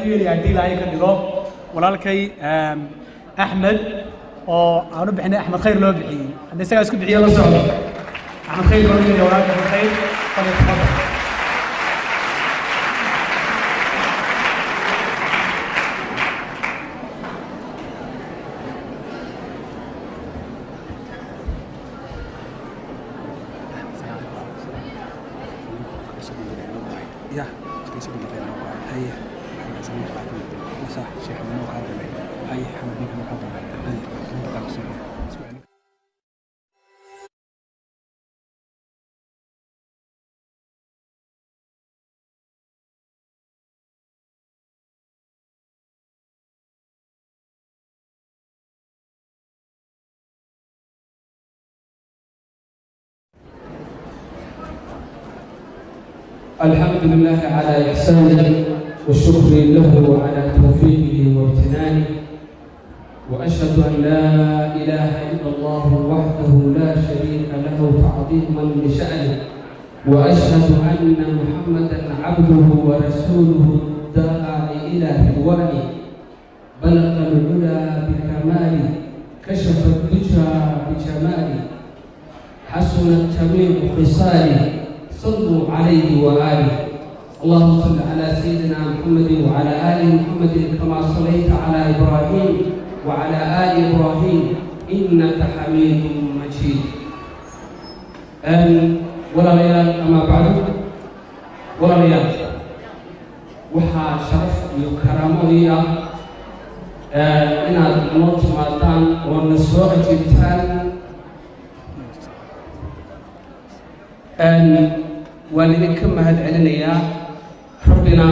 haddii ilaahay ka dhigo walaalkay axmed oo aanu bixinay axmed khayr loo bixiyey hadda isagaa isku bixiyo la socdo axmed khayr loo bixiyey walaalkay axmed khayr fadhi tafadal الحمد لله على إحسانه والشكر له على توفيقه وامتنانه وأشهد أن لا إله إلا الله وحده لا شريك له تعظيما لشأنه وأشهد أن محمدا عبده ورسوله الداعي إلى رضوانه بلغ العلا بكماله كشف الدجى بجماله حسنت جميع خصاله صلوا عليه وآله اللهم صل على سيدنا محمد وعلى آل محمد كما صليت على إبراهيم وعلى آل إبراهيم إنك حميد مجيد ولا ليال أما بعد ولا ليال وحا شرف يكرمني إن الموت ماتان والنسوء جبتان waan idinka mahadcelinayaa rabbina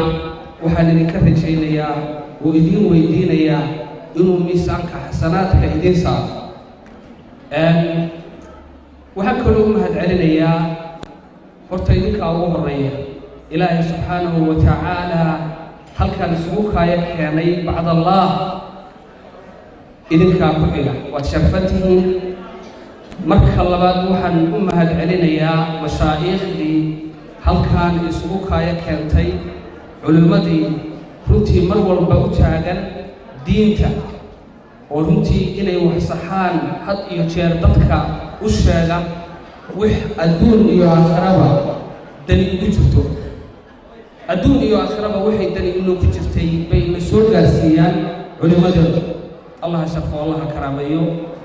waxaan idinka rajaynayaa oo idin weydiinayaa inuu miisaanka xasanaadka idin saaro waxaan kaloo u mahadcelinayaa horta idinkaa ugu horreeya ilaahay subxaanahu wa tacaala halkaan isugu kaaya keenay bacdallaah idinkaa ku xiga waad sharfantihiin marka labaad waxaan u mahadcelinayaa mashaa'iikhdii halkaan isugu kaaya keentay culimmadii runtii mar walba u taagan diinta oo runtii inay wax saxaan had iyo jeer dadka u sheega wix adduun iyo aakhiraba dani ugu jirto adduun iyo aakhiraba waxay dani inoogu jirtay bay na soo gaarsiiyaan culimmadooda allah ha sharfo allah ha karaameeyo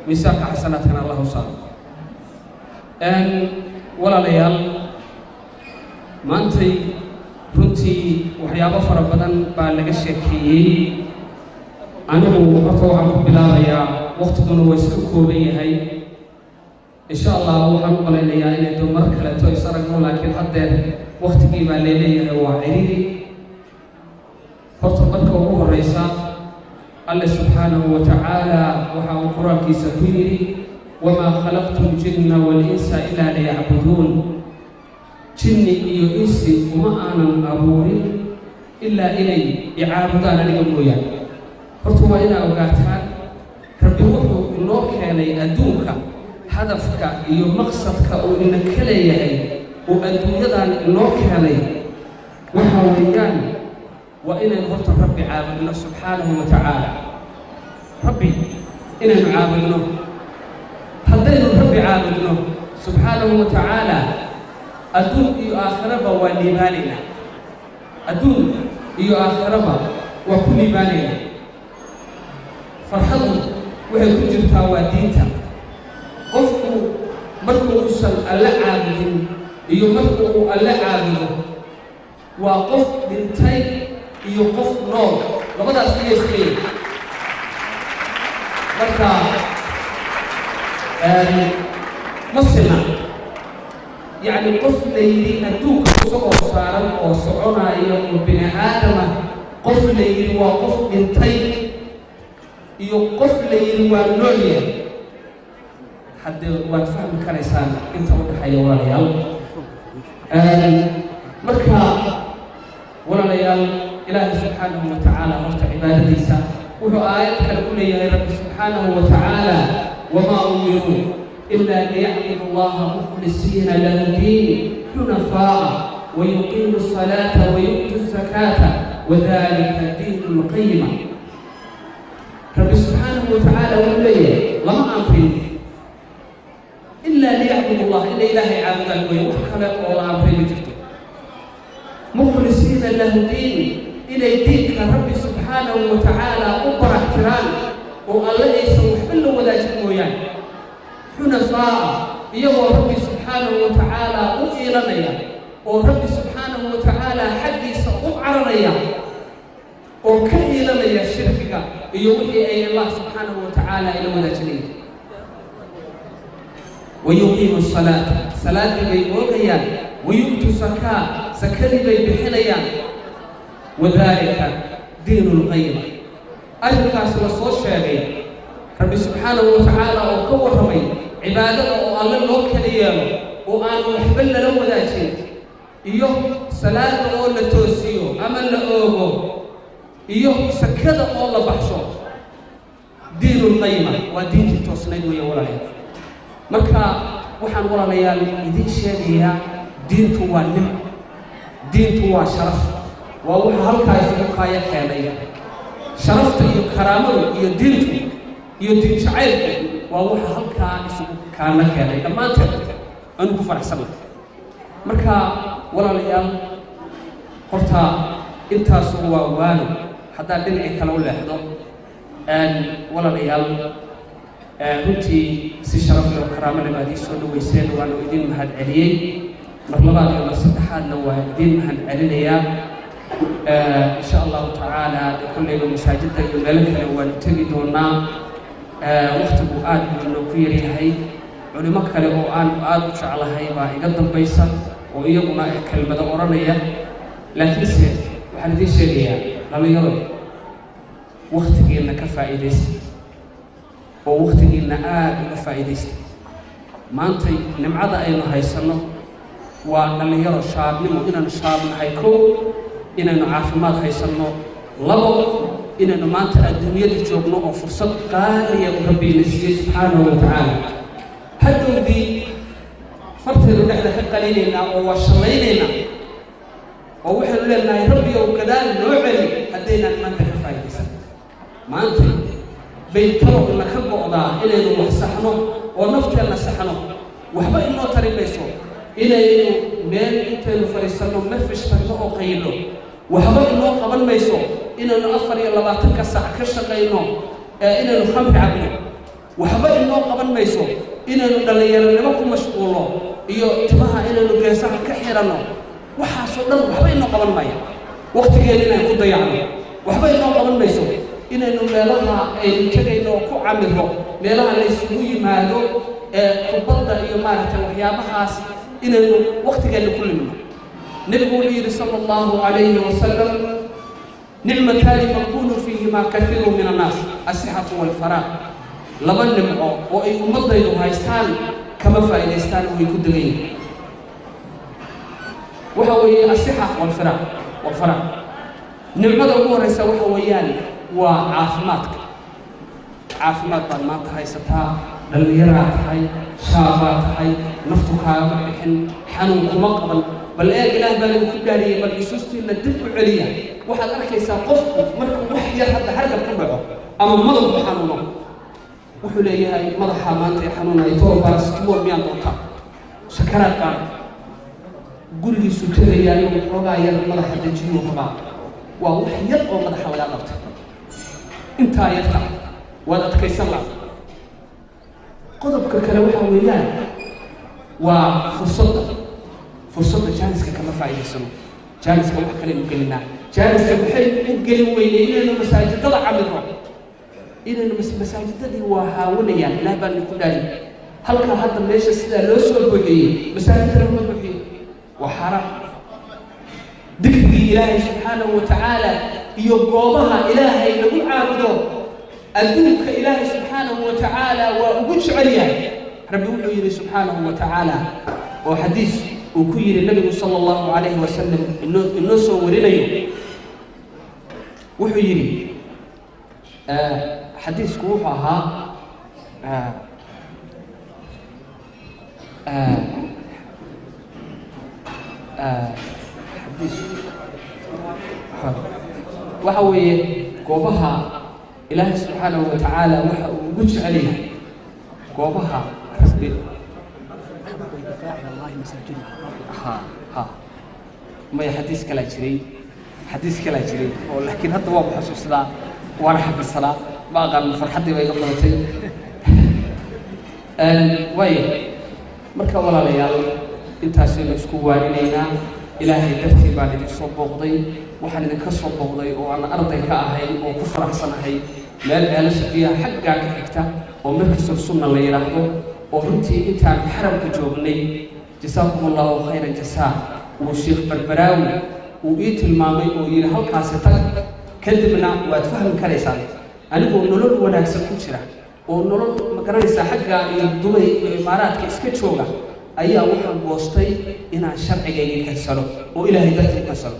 miisaanka xasanaadkana allah u saaro walaalayaal maantay runtii waxyaabo fara badan baa laga sheekeeyey anigu horta waxaan ku bilaabayaa waqtiguna waa iska kooban yahay insha allah waxaan u malaynayaa inay dumar kaleeto is aragno laakiin haddeer waqtigii baa leeleeyahay waa ciriiri horta marka ugu horreysa alle subxaanahu wa tacaala waxa uu qur-aankiisa ku yidhi وما خلقت الجن والإنس إلا ليعبدون جني إيو إنسي وما أنا أبوري إلا إلي يعابدان لقمويا فرطوا إنا أوقاتان ربي وحو إنوك يعني أدوك هدفك إيو مقصدك أو إنك ليهي وأدويدان إنوك يعني وحاوليان وإنا نغرط ربي عابدنا سبحانه وتعالى ربي إنا نعابدنا haddaynu rabbi caabudno subxaanahu wa tacaala adduun iyo aakhiraba waa liibaanayna adduun iyo aakhiraba waa ku liibaanayna farxaddu waxay ku jirtaa waa diinta qofku markuu uusan alle caabudin iyo markuu uu alle caabudo waa qof dhintay iyo qof nool labadaas iyay isleeyihin marka مسنا يعني قف ليلي أدوك صور صارم أو صعونا يوم بني آدم قف ليلي وقف بنتي يقف ليلي ونولي حد واتفهم كنيسان انت وضحي ولا ليال مركا ولا ليال إله سبحانه وتعالى مرت عبادة إيسا وهو آيات كالكل يا رب سبحانه وتعالى وما أمروا إلا ليعبدوا الله مخلصين له الدين حنفاء ويقيموا الصلاة ويؤتوا الزكاة وذلك دين القيمة رب سبحانه وتعالى وليه لما أمرين إلا ليعبد الله إلا إلهي عابد الوين وخلق الله أمرين جرته مخلصين له دين إلى دينك رب سبحانه وتعالى أكبر احترام والله يسوي حل ولا جمويان حنفاء يوى رب سبحانه وتعالى أئلنيا ورب سبحانه وتعالى حدي سأقوم عرنيا وكئلنيا الشركة يوحي أي الله سبحانه وتعالى إلى ولا جليل ويقيم الصلاة صلاة بيوغيان ويؤتوا زكاة زكاة بيبحنيان وذلك دين القيمة أجلكاس وصول شاقي رب سبحانه وتعالى وكور رمي عبادة الله لو كليام وأن يحبل له ذاتي إيوه صلاة الله توسيو أمن لأوغو إيوه سكاد الله بحشو دين القيمة ودين توصلين ويا ولاي مركا وحن ولا ليال يدين شاقية دينتو ونم دينتو وشرف ووحا هلكا يسموكا يكالي شرفت iyo karaamadu iyo diin shacaylku waa waxa halkaa isugu kaana keenay dhammaanteed aan ku faraxsanahay marka walaalayaal horta intaas waa waano hadaa dhinaci kale u leexdo walaalayaal runtii si sharaf leh karaamo leh baad soo dhaweyseen waan idin mahad celiyay mar labaad iyo mar saddexaadna waa idin mahad celinayaa إن شاء الله تعالى كل يوم مساجد يملك ونتجي دونا وقت بؤاد من نوكيري هاي علماء كلام آد إن شاء الله هاي ما يقدم بيسا ويجونا كلمة أورانية لكن سير وحدي شيء لما يرد وقت جينا كفائدة ووقت جينا آد كفائدة ما أنت نمعد أيضا هاي سنة ونما يرد شاب نمو إن شاب هايكو inaynu caafimaad haysano labo inaynu maanta adduunyada joogno oo fursad qaaliya u rabbiina siiyay subxaanahu wa tacaala hadhowdii farteedu dhexda ka qalinaynaa oo waa shallaynayna oo waxaynu leenahay rabbi ow gadaal noo celi haddaynaan maanta ka faa'iidaysan maanta bay talowna ka go'daa inaynu wax saxno oo nafteenna saxno waxba inoo tari mayso inaynu meel intaynu fadhiisanno marfish tagno oo qaylo waxba inoo qaban mayso inaynu 24 saac ka shaqayno inaynu khamri cabno waxba inoo qaban mayso inaynu dhalinyaranimo ku mashquulo iyo timaha inaynu geesaha ka xirano waxaasoo dhan waxba inoo qaban maayo waqtigeena inaan ku dayacno waxba inoo qaban mayso inaynu meelaha aynu tagayno ku camiro meelaha la isugu yimaado kubadda iyo maaragtay waxyaabahaas inaynu waqtigeena ku limno nabigu wuxuu yidhi sala allahu calayhi wasalam nicmataani maqbuulu fiihimaa kathiiru min annaas asixatu walfaraaq laba nimco oo ay ummadaydu haystaan kama faa'iidaystaan way ku degan yihiin waxa weeye asixa walfaraaq nimcada ugu horeysa waxa weeyaan waa caafimaadka caafimaad baad maanta haysataa dhallinyaraa tahay shaabaa tahay naftu kaaga bixin xanuun kuma qaban bal ilaah baa lagu dhaariyay bal isuustiina dib u celiya waxaad arkaysaa qofku markuu wax yar hadda hargab ka dhaco ama madaxu xanuuno wuxuu leeyahay madaxa maanta xanuunaya too paracetamol miyaan doontaa sakaraad qaad gurigiisu tagayaa inuu xoogaa yar madaxa dejiyo rabaa waa wax yar oo madaxa laga qabta intaa yarta waad adkaysan lahaa qodobka kale waxa weeyaan waa fursadda jaaniska kama faa'iidaysano jaaniska wax kale u gelinaa jaaniska waxay u gelin weynay inaynu masaajidada camiro inaynu masaajidadii waa haawanayaan ilaah baa ku dhaari halka hadda meesha sidaa loo soo buuxiyey masaajidada lama buuxiyo waa xaraam dikrigii ilaahay subxaanahu wa tacaala iyo goobaha ilaahay lagu caabudo adduunka ilaahay subxaanahu wa tacaala waa ugu jecel yahay rabbi wuxuu yidhi subxaanahu wa tacaala oo xadiis uu ku yidhi nabigu sala allahu calayhi wasalam inoo soo warinayo wuxuu yidhi xadiisku wuxuu ahaa xadiis وحوي قوبها إله سبحانه وتعالى وجه عليها قوبها ربي ها ما يحدث كلا جري حديث كلا جري ولكن هذا هو بحسوس لا وأنا حب الصلاة ما قال فرحتي ويقبلتي وين مركب ولا ليال أنت سيل سكواني لينا إلهي درتي بعد الصوب بغضي وحن الكسر بغضي وأنا أرضي كأهين وكفر أحسن هي لا العلاش فيها حقك حكتا ومركز السنة اللي يراهدو ورنتي أنت عن حرم كجوبني جزاكم الله خير الجزاء والشيخ بربراوي وإيت الماضي ويرهل كاستك كذبنا وأتفهم كريسان أنا بقول نلول وناكس كوشرة ونلول مكرنيسا حقا يدوي الإمارات كإسكتشوغا أي واحد وسطي إن الشرع جاي يكسره وإلهي درت يكسره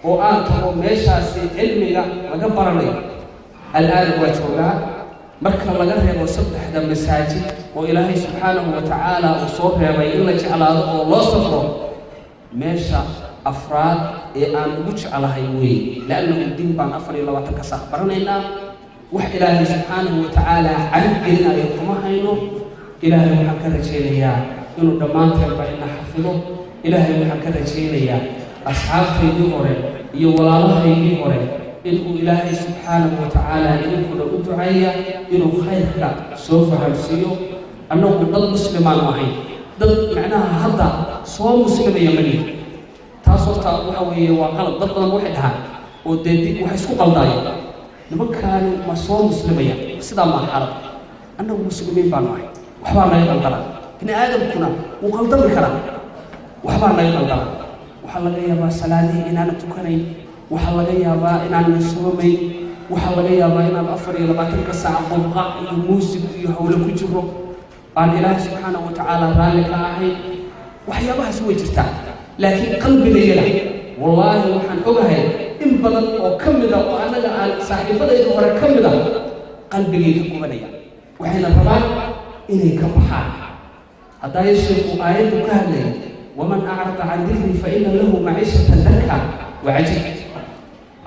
وأنت ماشي علمي وجبر لي الآن وجهنا مركب لجره وسبح هذا المساجد وإلهي سبحانه وتعالى وصوره يبين لك على الله صفره ماشى أفراد أن وجه على هايوي لأنه الدين بان أفر إلى وتكسر برنينا وح إلهي سبحانه وتعالى عندنا يقوم هينو إلهي وحكر رجيليا إنه دمان تربى إن حفظه إلهي وحكر رجيليا أصحاب تيجي هوري يولاله تيجي هوري إنه إلهي سبحانه وتعالى إنه الأدعية إنه خيرك سوف همسيه أنه ضد مسلمان معي ضد معناها هذا صوم مسلم يمني تاسوتا وحوي وقلب ضد واحدها ودي وحيسكو قلداي لما كانوا ما صوم مسلمية سدا ما حرب أنه مسلمين بانواعي وحبانا يقلدنا إن آدم كنا وقلدنا الكلام وحبانا يقلدنا وحلا يابا سلادي إن أنا تكني وحلا يابا إن أنا نسومي وحلا يابا إن أنا أفر إلى باتلك الساعة ضبقاء يموسك يحول كجره قال إله سبحانه وتعالى ذلك أهي وحيابها سوي جرتان لكن قلبي ليلا والله وحن أجهل إن بدل أو كمدا وأنا صاحب بدل يدور كمدا قلبي يدق بنيا وحين الرباط إني كمحال هذا يشرب آيات كهلة ومن أعرض عن ذكري فإن له معيشة ضنكا وعجيب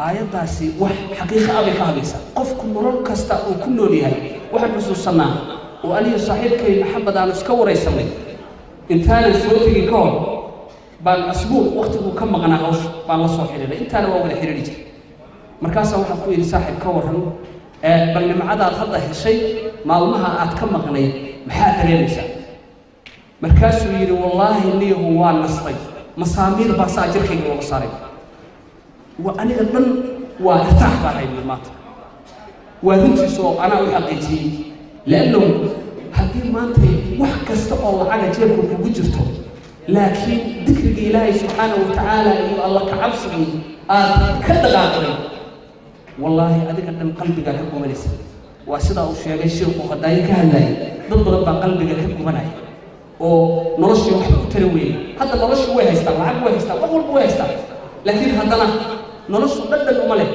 آيات داسي حقيقة أبي كهلسة قفكم مرور كستا وكل ليها واحد نصوصنا وأني صاحبك محمد أنا سكور يسمي إنتان صوتي كون بان أسبوع وقته كم مغنى هوش بان الله صحيح لله إنتان وأول حريري مركاسا واحد كوي صاحب كورهم بل لما عدا هذا الشيء ما لها أتكم مغني محاضر ينسى مركاسو يري والله اللي هو نصطي مسامير باساجر كي هو مصاري وأنا أظن وارتاح بهاي المات وهنتي سو أنا أحقيتي لأنه هذه ما أنت وحكست الله على جيبك وجرته لكن ذكر إلهي سبحانه وتعالى إنه الله كعبسني كذا قاطري والله أذكر أن قلبك كبر مليس وأسد أشياء الشيخ وخداي كهلاي ضد رب قلبك كبر مناي ونرش واحد تروي هذا نرش هو يستوى عم هو يستوى أول هو يستوى لكن هذا نرش بدل أمله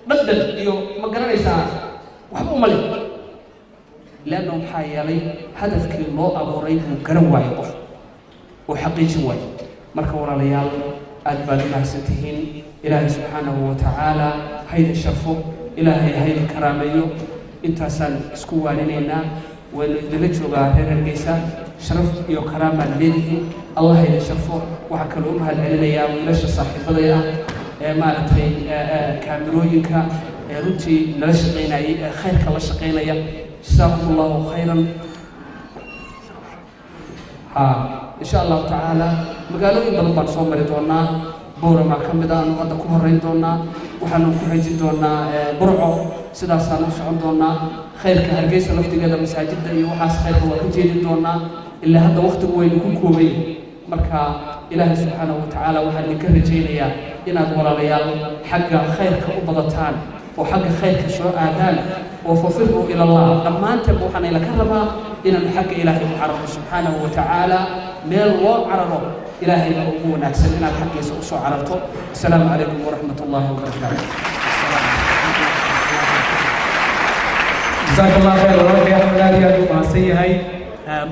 بدل يو ما قرر يسار وحب أمله لأنهم حيالي هدف كل الله أبو ريب مكرم ويقف وحقيقي واي مركب ورا ليال أدبر ناسته إلهي سبحانه وتعالى هيدا الشرف إلهي هيدا كراميو أنت سال سكوانينا ولجوا غير الجيسا شرف يو كرامة ليه الله هيدا الشرف وحكلهم هالعليا ولش صاحب ضيا ما نتري كاميروينك رنتي نلشقينا خيرك الله شقينا جزاكم الله خيرا إن شاء الله تعالى مقالوا يبدو بارسون مريدونا بورا ما كم بدأ أنه قد كوه ريدونا وحنو كوهيجي دونا برعو سدا سانو سعون دونا خير كهرجيس لفتي قدر مساجد يوحاس خير هو كجيد دونا إلا هذا وقت وين يكون كوبي مركا إلهي سبحانه وتعالى وحد كرجينيا إن أدور ليال حق خير كأبضتان وحق خير كشو آدان وففروا إلى الله لما أنت بوحنا إلى كربا إن الحق إلهي معرض سبحانه وتعالى ميل وعرضه إلهي مأمونا سلنا الحق يسوع عرضه السلام عليكم ورحمة الله وبركاته جزاك الله خير ورحمة الله وبركاته مع سيهاي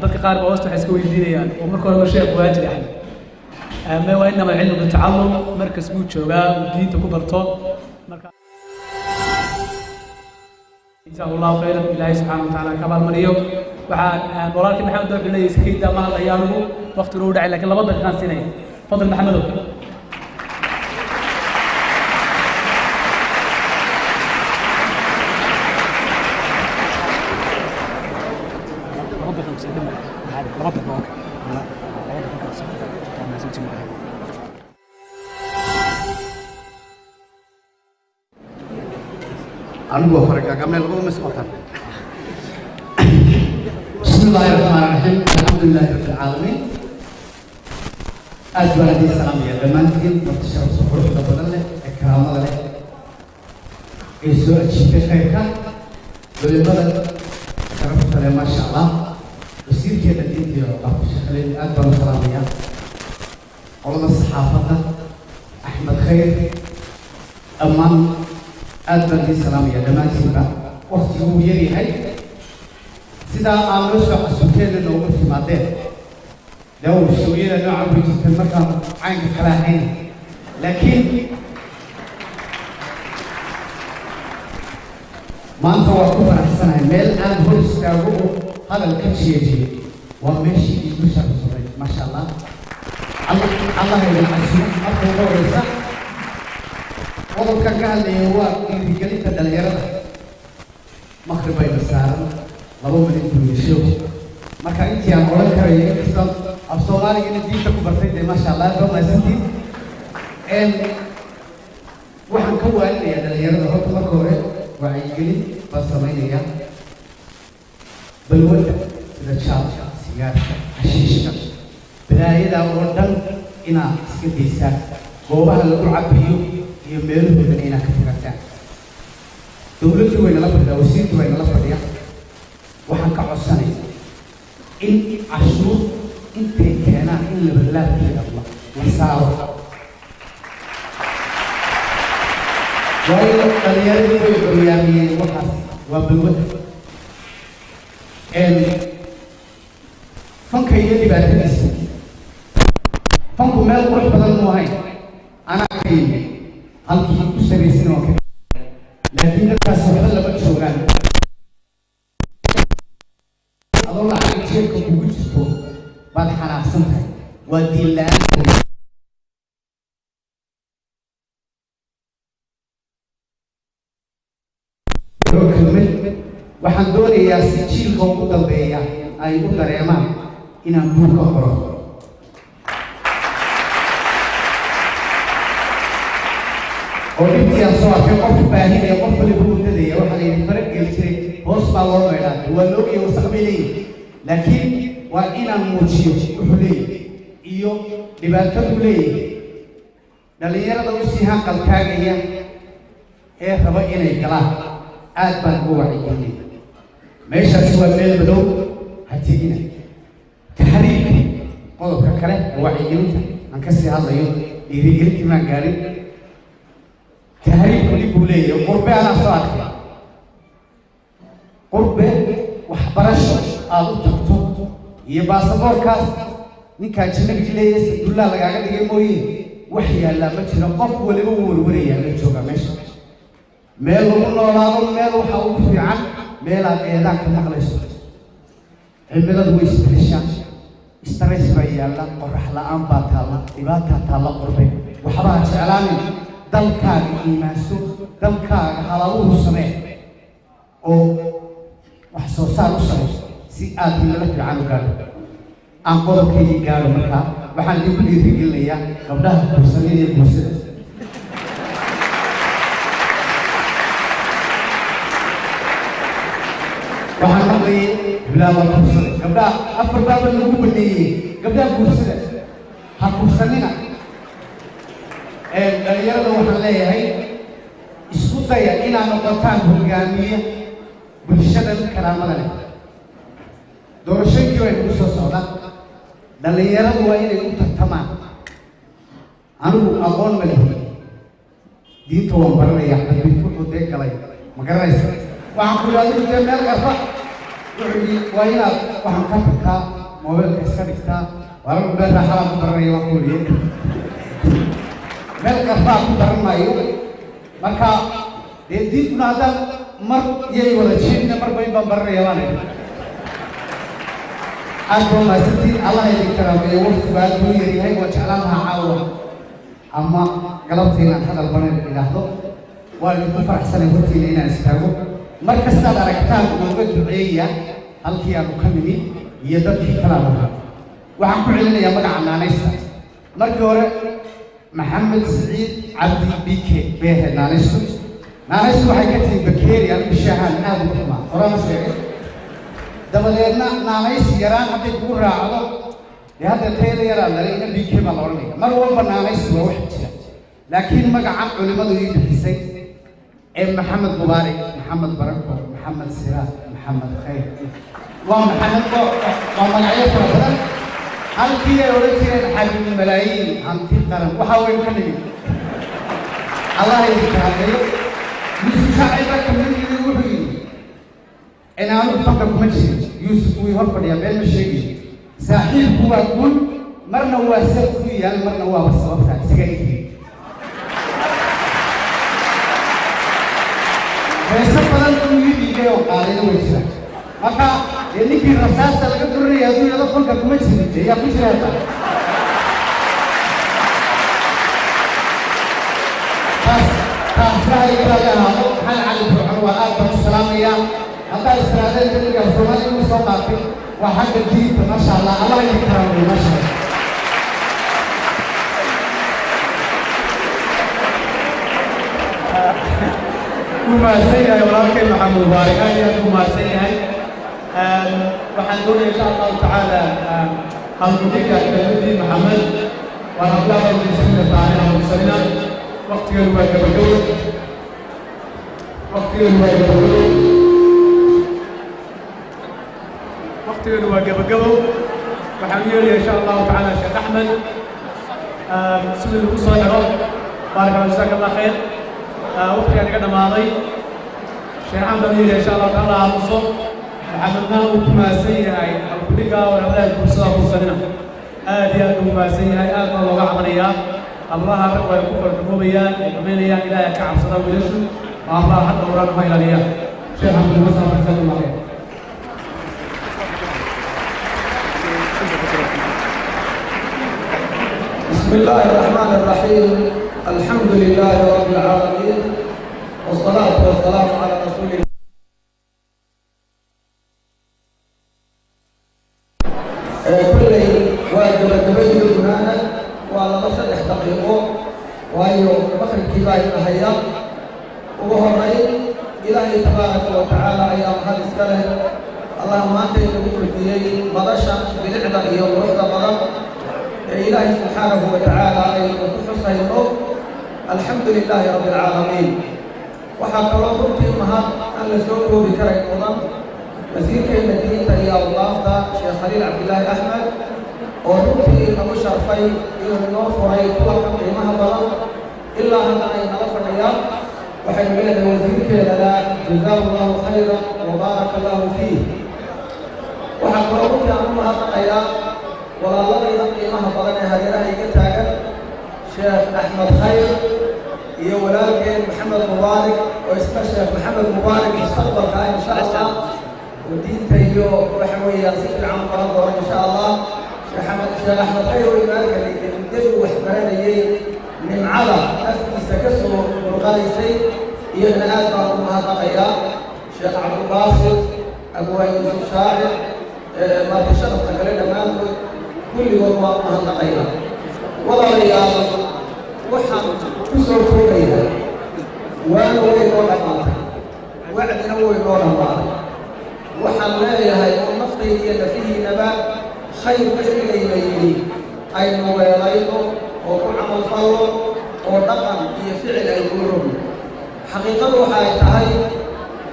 dadka qaar baa hoosta waxay iska weydiinayaan oo marka hore sheekhu waa jiri axmed ma waa inama cilmu bitacallum markas buu joogaa uu diinta ku barto جزاه الله خيرا إلهي سبحانه وتعالى كبار مريو وحان ولكن محمد دوح اللي سكيد ما هذا يانو وقت الوداع لكن لبضل كان سنين تفضل محمد أنا فرق كم نلقو مسقطا. بسم الله الرحمن الرحيم. الحمد لله رب العالمين. أجمل هذه السلام يا بمانتين وتشرف صبرك تبادل له إكرام له. يسوع الشيخ خيرك. ولبلد كرم سلام ما شاء الله. وسير كذا دين أبو شخلين أجمل سلام يا. علماء الصحافة أحمد خير أمان أدبر السلام يا جماعة سيبا وقتي هو يري هاي سيدا عملوا سو حسوكين إنه في مادة لو شوية إنه عم بيجي في المكان عين كلاهين لكن ما أنت وقف أحسن ميل أنا هو استعجبه هذا الكشي يجي ومشي يبشر ما شاء الله الله يجعل أفضل ورزق qodobka ka hadlaya waa dhiirigelinta dhalinyarada maqrib ay basaaran 2 milyan bulsho marka intii aan oran karayo inkasta af Soomaaliga in diinta ku bartay ma sha Allah dhammaantiin waxaan ka waalinayaa dhalinyarada horta marka hore wacyigelin baa sameynaya balwada sida shaabka sigaarka hashiishka badaayada oo dhan inaad iska daysaan goobaha lagu cabiyo يميلوا بدنينا كفرتان. دولتي وين لا بدأ وسيرتي وين لا بدأ وحنك عصاني إن عشور إنت كنا إلا بالله في الله وساو. وين اليوم ويعني وحس وبالود. فانك يدي بعدين فانكم ما يقول بدل موهاي أنا كيمي halkii ku sareysan oo kale laakiin dadkaas waxba lama joogaan adoo lacag jeebka kugu jirto baad xanaaqsan tahay waa diilaan waxaan doonayaa si jiilka ugu dambeeya ay u dareemaan inaan buur ka qoro ولكن صار في قف باهي يقف لبود ذي وحنا يفرق الشيء هوس بالله ميلاد ولوكي وسقبلي لكن وإنا موجي حلي إيو لباتولي دليل دوسيها كالكاغية إيه ربع إنا يكلا أدبر قوة عيني ماشى سوى ميل بدو هتيجينا تحريك قلب ككله وعيني أنكسي هذا يوم يريد كمان قاري تهريب كل بولية قربة على صاحب قربة وحبرش أبو تكتب يبقى صبور كاس نكاجنك جليس دولا لقاعد يجمعي وحيا لا بتشنا قف ولا بقول وريا نشوفه مش ميل ونورانو ميل وحاول في عن ميل هذاك نخلص الميلاد هو إسبريشان استرس بيالا قرح لا أم باتلا إباتها تلا قربة وحبات علامي dalkaaga iimaanso dalkaaga halabuhu samee oo wax soo saar u sameyso si aad himilo fiican u gaadho aan qodobkeedii gaadho markaa waxaan idinku dhiirigelinayaa gabdhaha kursanida iyo guursada waxaan maqlayay bilaaba kursada gabdhaha afar baaba lagu baneeyey gabdhaha guursada ha kursanina dhalinyarada waxaan leeyahay isku daya inaad noqotaan hogaamiye bulshada karaamada leh doorashooyinkii way ku soo socdaan dhalinyaradu waa inay u tartamaan anigu aqoon ma lehi diinta waan baranaya xabiib wuxuu dee galay ma garanaysa waxaan ku yidhahda dee meel qarfa wuxuu waa inaad waxaan ka tagtaa moobeelka iska dhigtaa waa lagu meel raaxalaan ku baranaya waa kuuliyey meel qarfaa ku daran maayo marka dee diintuna haddaan mar yay wada jeedna mar bay baan baranaya baan aad baa mahadsantiin allah idin karaameeyo waqtigu aad buu yaryahay waa jeclaan lahaa caawa ama galabtii inaan hadal banan idhaahdo waa idinku faraxsanay hortiina inaan istaago mar kastaad aragtaan nooga duceeya halkii aanu ka nimi iyo dadkii kalaa lahaa waxaan ku celinayaa magaca naanaysta markii hore maxamed siciid cabdi bike beehe naanaystu waxay ka tihi bakeeri anigu shaahaan aad ugu xumaa horaan u sheegay dabadeedna naanaysi yaraan hadday kugu raacdo dee hadda tayada yaraan dhalay ina bike baa la odhanaya mar walba naanaysi waa wax jira laakiin magacan culimmadu ii bixisay ee maxamed mubaarak maxamed barako maxamed siraad maxamed khayr waa maxamed waa magacyo fara badan halkii ay odhan jireen xabiib malaayiin hanti qaran waxaa weyn ka nimi allah idinka hadlayo yuusuf shaacir baa kamid yidhi wuxuu yidhi inaanu fanka kuma jirin yuusuf wii hor fadhiyaa been ma sheegayo saaxiibku waa guul marna waa sar ku yaal marna waaba sababta isaga idin heese badan uu ii dhiigay oo qaadayna way jiraan marka dee ninkii rasaasta laga duranaya hadduu yidhahdo fanka kuma jirin dee yaa ku jira hadda taasna iga raali ahaado maxamed cali burcon waa aad baan salaamayaa haddaa istiraadeen daliga Soomaaliya inuu soo qaatay waa xagga diinta maasha allah allah idin karaameeyo maasha allah kumaasayay walaalkay maxamed mubaarak aad iyo aad kumaasayay waxaan doonaya insha allahu tacaala halgudhiga kelmadii maxamed waan hablaha udaysanka taariikha musalina waqtigeedu waa gabagabo waqtigeedu waa gabagabo waxaan u yeelaya insha allahu tacaala sheekh axmed sidii lagu soo xiro baarak allah jazaaka allah khayr waqtigaan iga dhamaaday sheekhan baan yidhi insha allah taala aamuso maxamedna uu ku mahadsan yahay halkudhiga walaalaha guursada kursanina aad iyo aad uu mahadsan yahay aad baa looga cabanayaa hablaha rag way ku farxumoobayaan ay dhamaynayaan ilaahay ka cabsada wiilashu oo hablaha hadda uraan ma ilaaliyaan sheekh axmed masan jazaaka allah khayr بسم الله الرحمن الرحيم الحمد لله رب العالمين والصلاة والسلام على رسول الله كل واجب الجبل هنا وعلى مصر يحتققوا وأيو بخر الكبائر هيا وهو الرئيس إلهي تبارك وتعالى أيام هذا السنة اللهم أنت يقول لي مضشا بنعمة يوم رفض مرض إلهي سبحانه وتعالى حسينه الحمد لله رب العالمين وحكى الله ربي مهار أن نسوره بكرة الأمم وزير المدينة يا الله شيخ خليل عبد الله أحمد وربي أبو شرفي يوم نوفري كل كم قيمها بلد إلا أن أي نغفر الرياض وحين بلد وزير كذا جزاه الله خيرا وبارك الله فيه وحكى الله ربي أن مهار الرياض والله قيمها بلد هذه كتاجر شيخ أحمد خير يا ولكن محمد مبارك واسمه الشيخ محمد مبارك يستقبل إن شاء الله ودين تيو وحوي يصير عن قرض إن شاء الله شيخ أحمد خير ويبارك اللي يدلوا وحبراني من على أفكي سكسو والغاليسي يغنى أدبر هذا غيرا شيخ عبد الباسط أبو يوسف شاعر ما تشرف تقريبا مالك كل يوم هذا غيرا والله رياض وحن كسر كوبيها وانا ويقول الله وعدنا ويقول الله وحن لا يهي ونفطي اللي فيه نبات خير بحر ليلي أي نويلينه وكل عمل فضل ودقم هي فعل يقولون حقيقة وحي تهي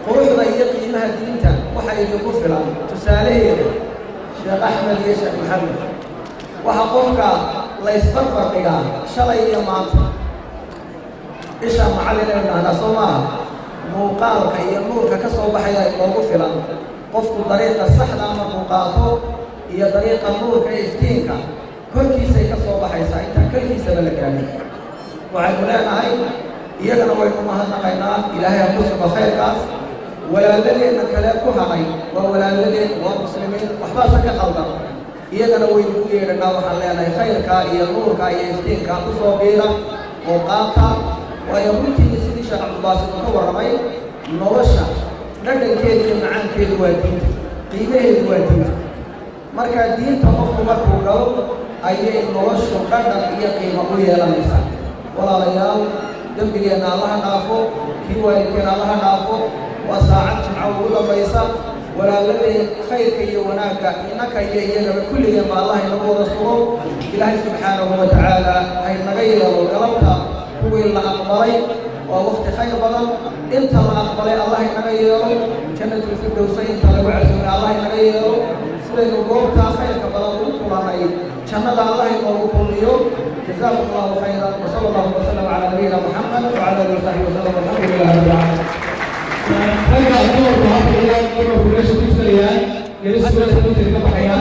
قروح ضيقي إنها دينتا وحي يقفلا تساليه شيخ أحمد يا شيخ محمد وحقفك la isbarbar dhigaa shalay iyo maanta isha macallinayna Soomaa muuqaalka iyo nuurka ka soo baxaya loogu filan qofku dariiqa saxda ama muuqaalko iyo dariiqa nuurka iftiinka korkiisa ka soo baxaysa inta kalkiisa la gaadhay waxay leedahay iyagana waynu mahadnaqaynaa ilaahay ha ku sugo khayrkaas walaaladeenna kale ku hadhay waa walaaladeen waa muslimiin waxbaasa ka qaldan iyagana waynu u yeedhanaa waxaan leenahay khayrka iyo nuurka iyo iftiinka ku soo biira oo qaata waayo runtii sidii sheekh cabdibaasid uu ka warramay nolosha dhadhankeeda iyo macaankeedu waa diinta qiimaheedu waa diinta marka diinta qofku markuu galo ayay noloshu dhadhan iyo qiimo u yeelanaysaa walaalayaal dembigeenna allaha dhaafo kii waalidkeena allaha dhaafo waa saacad jimco ugu dambaysa walaaladeen khayrka iyo wanaagga innaka iyo iyagaba kulligeenba allah inagu wada sugo ilaahay subxaanahu wa tacaala hay naga yeelo galabta kuwii la aqbalay waa waqti khayr badan inta la aqbalay allah inaga yeelo jannatulfirdowsa inta lagu casuumay allah inaga yeelo sidaynu goobtaa khayrka badan ugu kulanay jannada allah inoogu kulmiyo jazaakum allahu khayran wasala allahu wasalam calaa nabiyina muxamed wacala alihi wasaxbi wasalam alxamdulilahi rabbil caalamiin ragga dumarku hadda iyaga dumarku meesha ku jirayaan gelis meesha ku jirka baxayaan